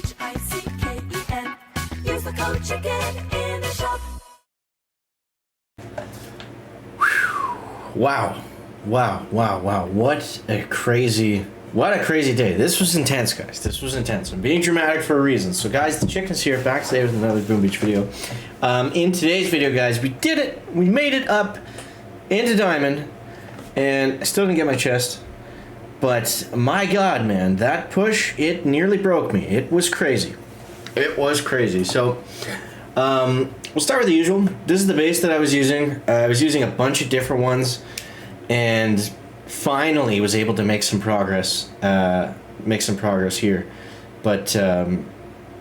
CHICKEN. Use the code CHICKEN in the shop. Wow. What a crazy day. This was intense, guys. This was intense. I'm being dramatic for a reason. So, guys, the Chicken's here, back today with another Boom Beach video. In today's video, guys, we did it. We made it up into Diamond, and I still didn't get my chest. But, my God, man, that push, it nearly broke me. It was crazy. It was crazy. So, we'll start with the usual. This is the base that I was using. I was using a bunch of different ones, and finally was able to make some progress. Here, but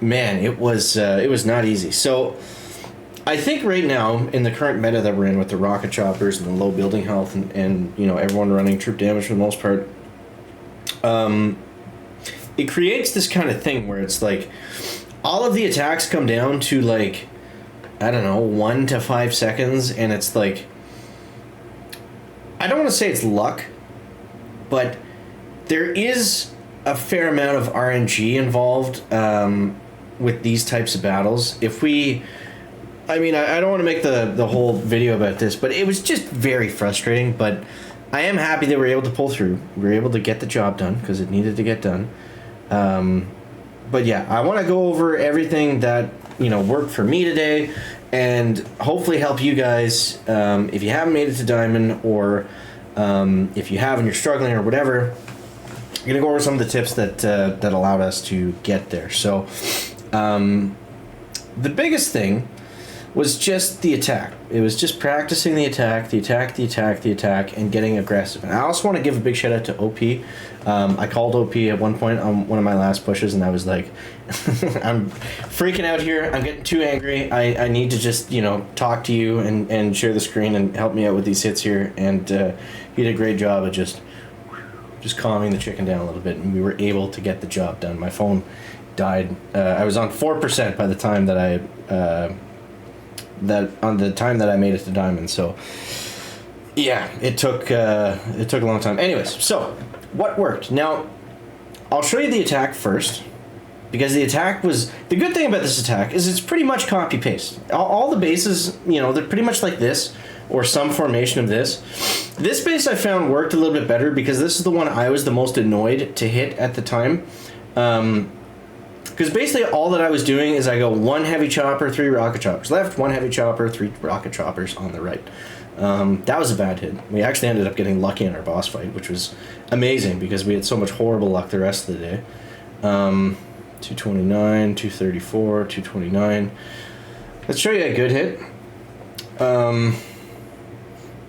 man, it was not easy. So I think right now in the current meta that we're in with the rocket choppers and the low building health and you know everyone running troop damage for the most part, it creates this kind of thing where it's like all of the attacks come down to like, I don't know, 1 to 5 seconds, and it's like, I don't want to say it's luck, but there is a fair amount of RNG involved with these types of battles. I don't want to make the whole video about this, but it was just very frustrating, but I am happy that we were able to pull through. We were able to get the job done, because it needed to get done. But yeah, I want to go over everything that, you know, worked for me today, and hopefully help you guys if you haven't made it to Diamond, or if you have and you're struggling or whatever. I'm gonna go over some of the tips that allowed us to get there. So the biggest thing was just the attack. It was just practicing the attack, and getting aggressive. And I also want to give a big shout out to OP. I called OP at one point on one of my last pushes, and I was like, I'm freaking out here. I'm getting too angry. I need to just, you know, talk to you and share the screen and help me out with these hits here. And he did a great job of just calming the chicken down a little bit, and we were able to get the job done. My phone died. I was on 4% by the time that I made it to Diamond. So yeah, it took a long time. Anyways, so what worked? Now I'll show you the attack first, because the attack was, the good thing about this attack is it's pretty much copy paste. All the bases, you know, they're pretty much like this, or some formation of this. This base I found worked a little bit better, because this is the one I was the most annoyed to hit at the time. Because basically all that I was doing is I go 1 heavy chopper, 3 rocket choppers left, 1 heavy chopper, 3 rocket choppers on the right. That was a bad hit. We actually ended up getting lucky in our boss fight, which was amazing, because we had so much horrible luck the rest of the day. 229, 234, 229. Let's show you a good hit.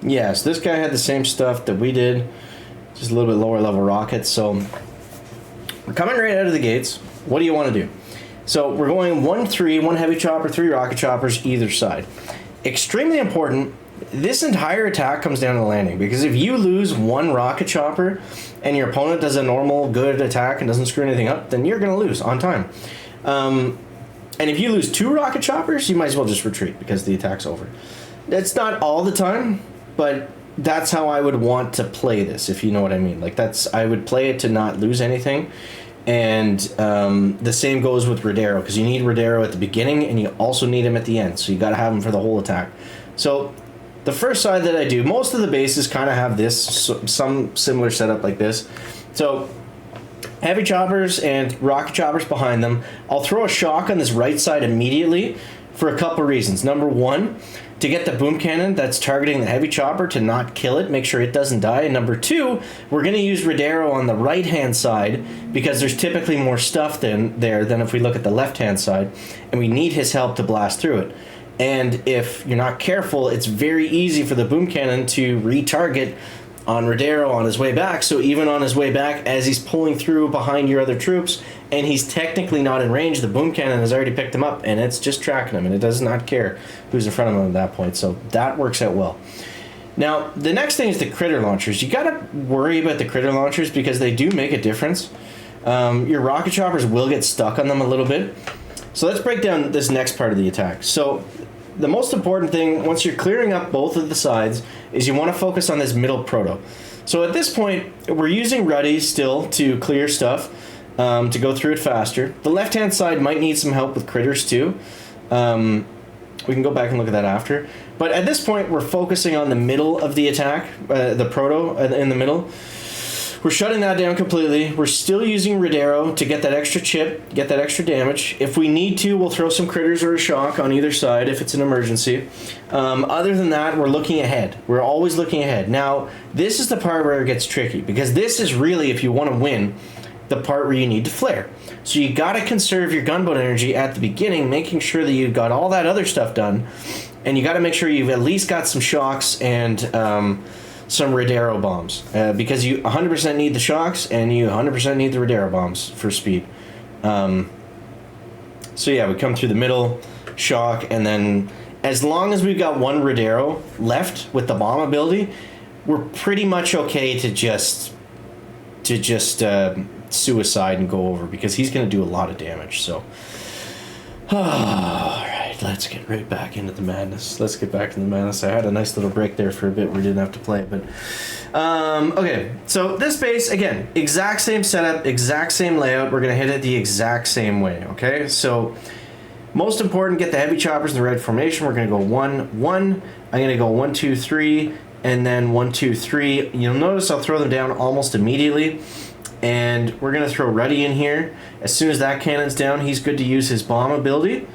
Yeah, so this guy had the same stuff that we did, just a little bit lower level rockets. So we're coming right out of the gates. What do you want to do? So we're going 1-3, 1 heavy chopper, 3 rocket choppers either side. Extremely important, this entire attack comes down to the landing, because if you lose 1 rocket chopper and your opponent does a normal good attack and doesn't screw anything up, then you're going to lose on time. And if you lose 2 rocket choppers, you might as well just retreat, because the attack's over. That's not all the time, but that's how I would want to play this, if you know what I mean. Like, I would play it to not lose anything. And the same goes with Rodero, because you need Rodero at the beginning and you also need him at the end, so you got to have him for the whole attack. So the first side that I do, most of the bases kind of have this, some similar setup like this. So heavy choppers and rocket choppers behind them. I'll throw a shock on this right side immediately for a couple reasons. Number 1, to get the boom cannon that's targeting the heavy chopper to not kill it, make sure it doesn't die. And number 2, we're going to use Rodero on the right hand side, because there's typically more stuff than if we look at the left hand side, and we need his help to blast through it. And if you're not careful, it's very easy for the boom cannon to retarget on Rodero on his way back. So even on his way back, as he's pulling through behind your other troops, and he's technically not in range, the boom cannon has already picked him up, and it's just tracking him, and it does not care who's in front of him at that point. So that works out well. Now, the next thing is the critter launchers. You gotta worry about the critter launchers, because they do make a difference. Your rocket choppers will get stuck on them a little bit. So let's break down this next part of the attack. So the most important thing, once you're clearing up both of the sides, is you want to focus on this middle proto. So at this point, we're using Ruddy still to clear stuff. to go through it faster. The left-hand side might need some help with critters too. We can go back and look at that after. But at this point, we're focusing on the middle of the attack, the proto in the middle. We're shutting that down completely. We're still using Rodero to get that extra chip, get that extra damage. If we need to, we'll throw some critters or a shock on either side if it's an emergency. Other than that, we're looking ahead. We're always looking ahead. Now, this is the part where it gets tricky, because this is really, if you want to win, the part where you need to flare. So you got to conserve your gunboat energy at the beginning, making sure that you've got all that other stuff done, and you got to make sure you've at least got some shocks and some Rodero bombs, because you 100% need the shocks and you 100% need the Rodero bombs for speed. So yeah, we come through the middle, shock, and then as long as we've got one Rodero left with the bomb ability, we're pretty much okay to just suicide and go over, because he's going to do a lot of damage. So alright, let's get right back into the madness. Let's get back to the madness. I had a nice little break there for a bit where we didn't have to play, but okay, so this base, again, exact same setup, exact same layout. We're going to hit it the exact same way, okay? So most important, get the heavy choppers in the right formation. We're going to go 1 1. I'm going to go 1 2 3, and then 1 2 3. You'll notice I'll throw them down almost immediately. And we're going to throw Ruddy in here. As soon as that cannon's down, he's good to use his bomb ability.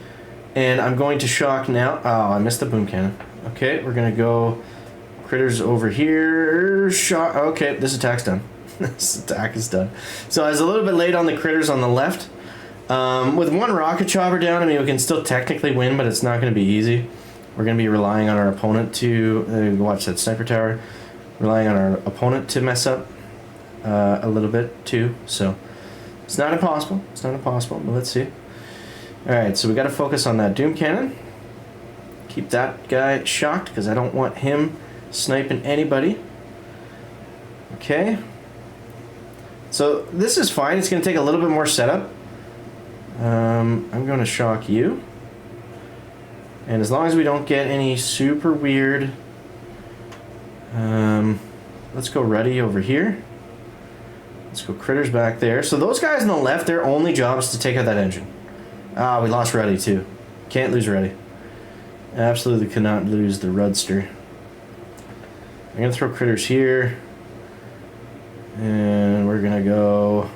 And I'm going to shock now. Oh, I missed the boom cannon. Okay, we're going to go critters over here. Shock. Okay, this attack's done. This attack is done. So I was a little bit late on the critters on the left. With one rocket chopper down, I mean, we can still technically win, but it's not going to be easy. We're going to be relying on our opponent to... watch that sniper tower. Relying on our opponent to mess up a little bit too, so it's not impossible. It's not impossible, but let's see. Alright, so we got to focus on that Doom Cannon. Keep that guy shocked, because I don't want him sniping anybody. Okay. So this is fine. It's going to take a little bit more setup. I'm going to shock you. And as long as we don't get any super weird... let's go Ruddy over here. Let's go critters back there. So those guys on the left, their only job is to take out that engine. Ah, we lost Ruddy too. Can't lose Ruddy. Absolutely cannot lose the Rudster. I'm going to throw critters here. And we're going to go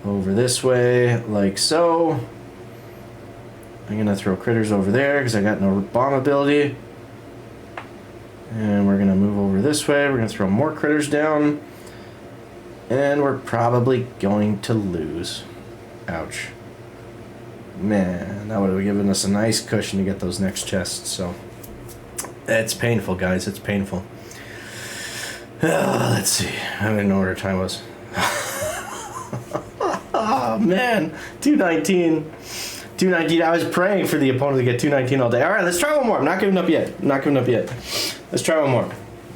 over this way, like so. I'm going to throw critters over there because I got no bomb ability. And we're going to move over this way. We're going to throw more critters down. And we're probably going to lose. Ouch. Man, that would have given us a nice cushion to get those next chests, so... It's painful, guys. It's painful. Let's see. I don't even know what our time was. Oh, man. 219. 219. I was praying for the opponent to get 219 all day. Alright, let's try one more. I'm not giving up yet. I'm not giving up yet. Let's try one more.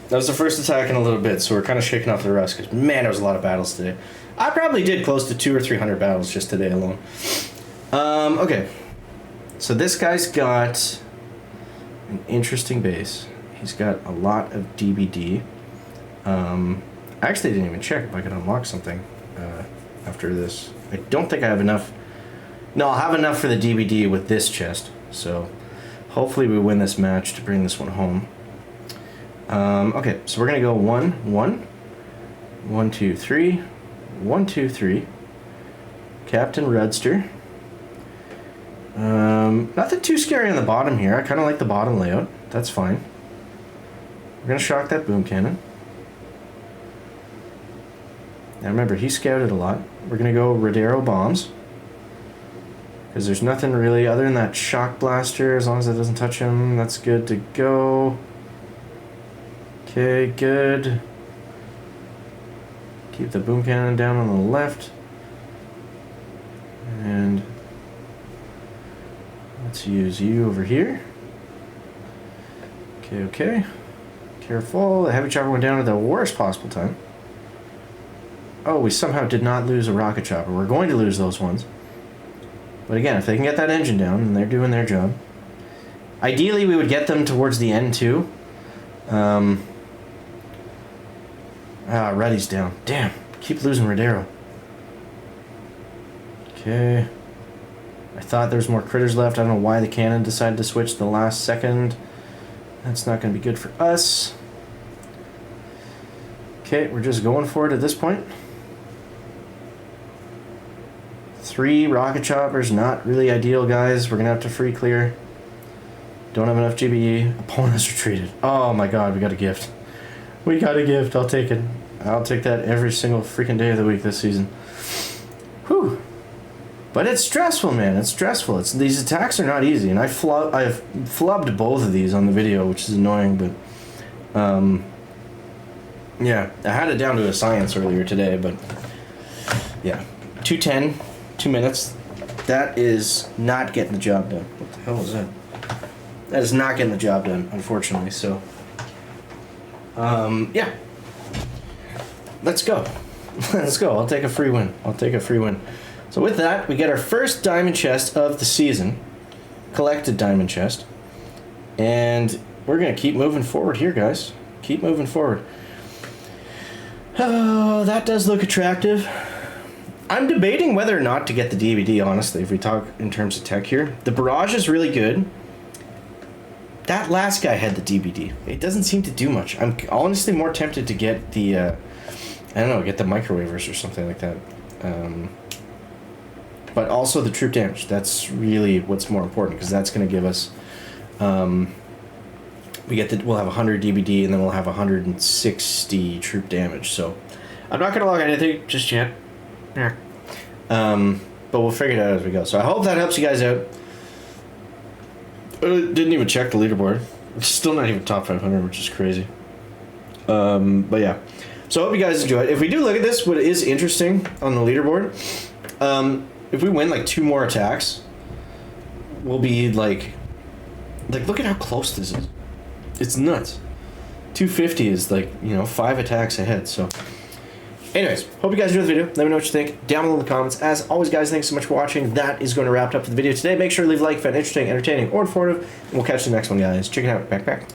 That was the first attack in a little bit, so we're kind of shaking off the rust, because, man, there was a lot of battles today. I probably did close to 200 or 300 battles just today alone. Okay. So this guy's got an interesting base. He's got a lot of DBD. I actually didn't even check if I could unlock something after this. I don't think I have enough. No, I'll have enough for the DBD with this chest, so hopefully we win this match to bring this one home. Okay, so we're gonna go 1 1 1 2 3 1 2 3. Captain Rudster. Nothing too scary on the bottom here. I kind of like the bottom layout. That's fine. We're gonna shock that boom cannon. Now remember, he scouted a lot. We're gonna go Rodero bombs, because there's nothing really other than that shock blaster. As long as it doesn't touch him, that's good to go. Okay, good. Keep the boom cannon down on the left. And let's use you over here. Okay, okay. Careful. The heavy chopper went down at the worst possible time. Oh, we somehow did not lose a rocket chopper. We're going to lose those ones. But again, if they can get that engine down, then they're doing their job. Ideally, we would get them towards the end, too. Ruddy's down. Damn. Keep losing Rodero. Okay. I thought there was more critters left. I don't know why the cannon decided to switch the last second. That's not going to be good for us. Okay, we're just going for it at this point. 3 rocket choppers, not really ideal, guys. We're going to have to free clear. Don't have enough GBE. Opponents retreated. Oh my god, we got a gift. We got a gift. I'll take it. I'll take that every single freaking day of the week this season. Whew. But it's stressful, man. It's stressful. These attacks are not easy, and I've flubbed both of these on the video, which is annoying. But yeah, I had it down to a science earlier today. But yeah, 210, 2 minutes. That is not getting the job done. What the hell is that? That is not getting the job done, unfortunately. So yeah, let's go. Let's go. I'll take a free win. I'll take a free win. So with that, we get our first diamond chest of the season. Collected diamond chest. And we're going to keep moving forward here, guys. Keep moving forward. Oh, that does look attractive. I'm debating whether or not to get the DVD, honestly, if we talk in terms of tech here. The barrage is really good. That last guy had the DVD. It doesn't seem to do much. I'm honestly more tempted to get the, I don't know, get the microwavers or something like that. But also the troop damage. That's really what's more important, because that's going to give us, we'll have 100 DBD and then we'll have 160 troop damage. So I'm not going to log anything just yet. Yeah. But we'll figure it out as we go. So I hope that helps you guys out. Didn't even check the leaderboard. It's still not even top 500, which is crazy. But yeah. So I hope you guys enjoy it. If we do look at this, what is interesting on the leaderboard, if we win like 2 more attacks, we'll be like look at how close this is. It's nuts. 250 is like, 5 attacks ahead. So anyways, hope you guys enjoyed the video. Let me know what you think down below in the comments. As always, guys, thanks so much for watching. That is going to wrap it up for the video today. Make sure to leave a like if you found it interesting, entertaining, or informative. And we'll catch you in the next one, guys. Check it out. Back.